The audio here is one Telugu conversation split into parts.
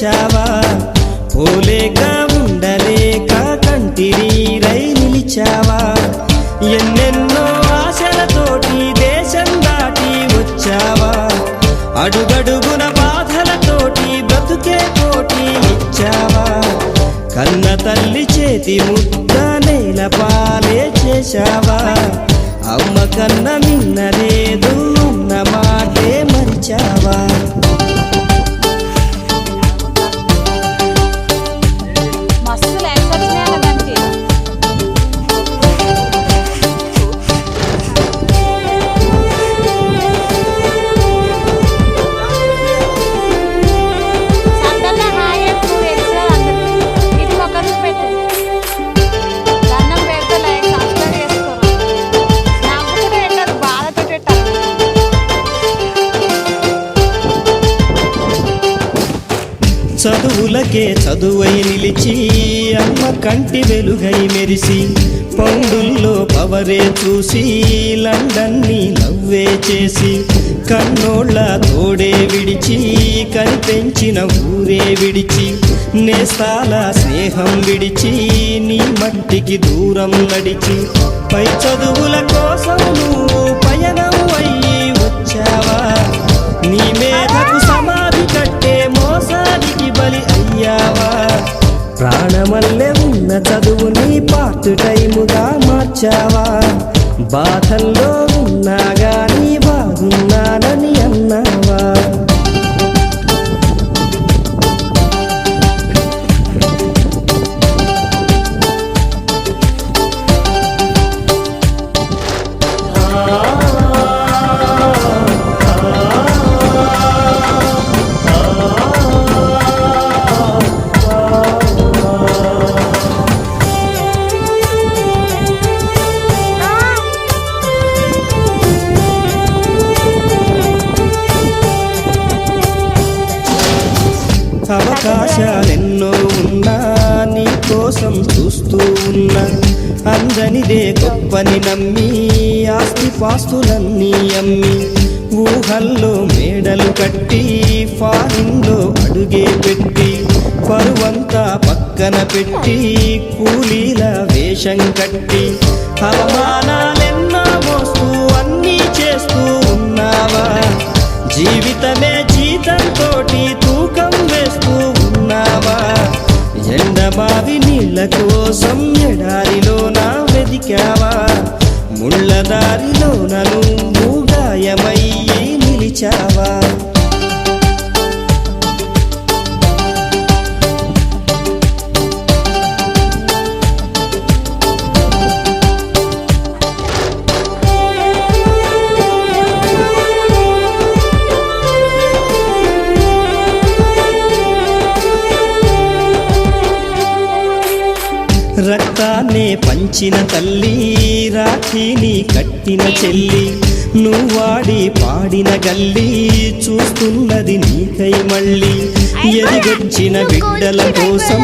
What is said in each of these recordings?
వచ్చావా పోలేక ఉండలేక కంటినీరై నిలిచావా ఎన్నెన్నో ఆశలతోటి దేశం దాటి వచ్చావా అడుగడుగున బాధలతోటి బ్రతుకే పోటీ ఇచ్చావా కన్న తల్లి చేతి ముద్ద నేల పాలే చేశావా అమ్మ కన్న మిన్నలేదు అన్న మాటే మరిచావా చదువులకే చదువై నిలిచి అమ్మ కంటి వెలుగై మెరిసి పౌండుల్లో పవరే చూసి లండన్ని నవ్వే చేసి కన్నోళ్ళ తోడే విడిచి కనిపెంచిన ఊరే విడిచి నేస్తాల స్నేహం విడిచి నీ మట్టికి దూరం నడిచి పై చదువుల కోసం నువ్వు పయనం అయ్యి వచ్చావా నీ మేధకు సమాధి కట్టే మోసానికి బలి అయ్యావా ప్రాణమల్లె ఉన్న చదువుని పార్ట్ టైముగా మార్చావా బాధల్లో ఉన్నా గాని బాగున్నానని అన్నావా అవకాశాలెన్నో ఉన్నా నీ కోసం చూస్తూ ఉన్నా అందనిదే గొప్పని నమ్మి ఆస్తి పాస్తులన్నీ అమ్మి ఊహల్లో మేడలు కట్టి ఫారిన్లో అడుగే పెట్టి పరువంతా పక్కన పెట్టి కూలీల వేషం కట్టి అవమానాలెన్నో మోస్తూ అన్నీ చేస్తూ ఉన్నావా జీవితమే జీతంతోటి తూకం వేస్తూ ఉన్నావా ఎండబావి నీళ్ళ కోసం ఎడారిలోన వెదికావా ముళ్ళదారిలోన నువ్వు గాయమయ్యి నిలిచావా రక్తాన్నే పంచిన తల్లి రాఖీని కట్టిన చెల్లి నువ్వాడి పాడిన గల్లి చూస్తున్నది నీకై మళ్ళీ ఎదిగొచ్చిన బిడ్డల కోసం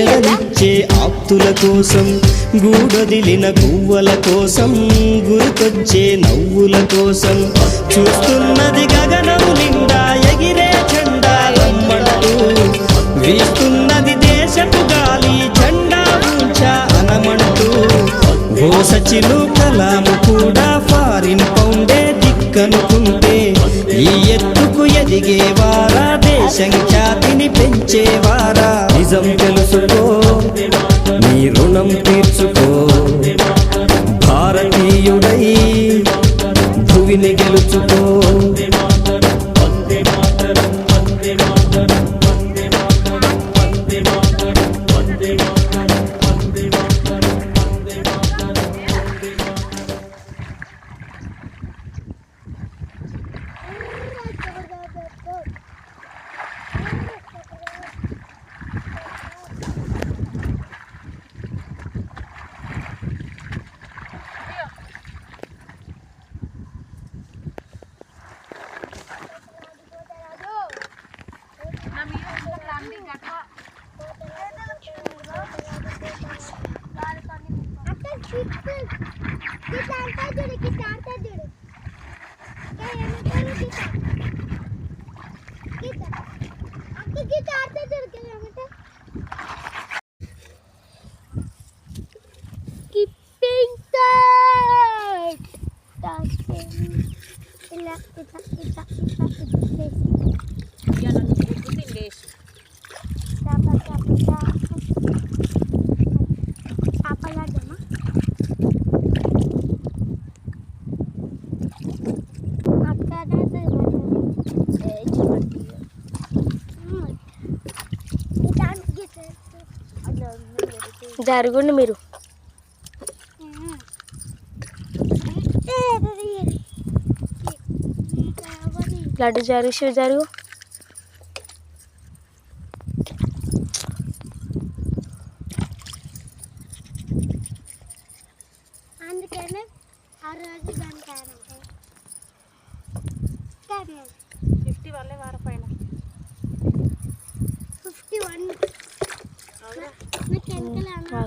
ఎదనిచ్చే ఆప్తుల కోసం గూడొదిలిన గువ్వల కోసం గుర్తొచ్చే నవ్వుల కోసం చూస్తున్నది గగనం నిండా ఎగిరే జెండా రమ్మంటూ వీస్తున్నది దేశపు గాలి జెండా అనమంటూ ఓ సచిను కలాము కూడా ఫారిన్ పౌండే దిక్కనుకుంటే ఈ ఎత్తుకు ఎదిగేవారా దేశం ఖ్యాతిని పెంచేవారా నిజం తెలుసుకో నీ రుణం తీర్చుకో భారతీయుడై భువిని గెలుచుకో ఇలా ఇట్లా ఇట్లా ఇట్లా ఇట్లా ఇక నన్ను గుడ్డు తిండేసి చేపలాడమ్మా జరుగుండి మీరు లడ్డు జరుగు శివ జరుగు అందుకనే ఆ రోజు దానికి 50 వాళ్ళే వారం పైన 51 నాకు వెనకాల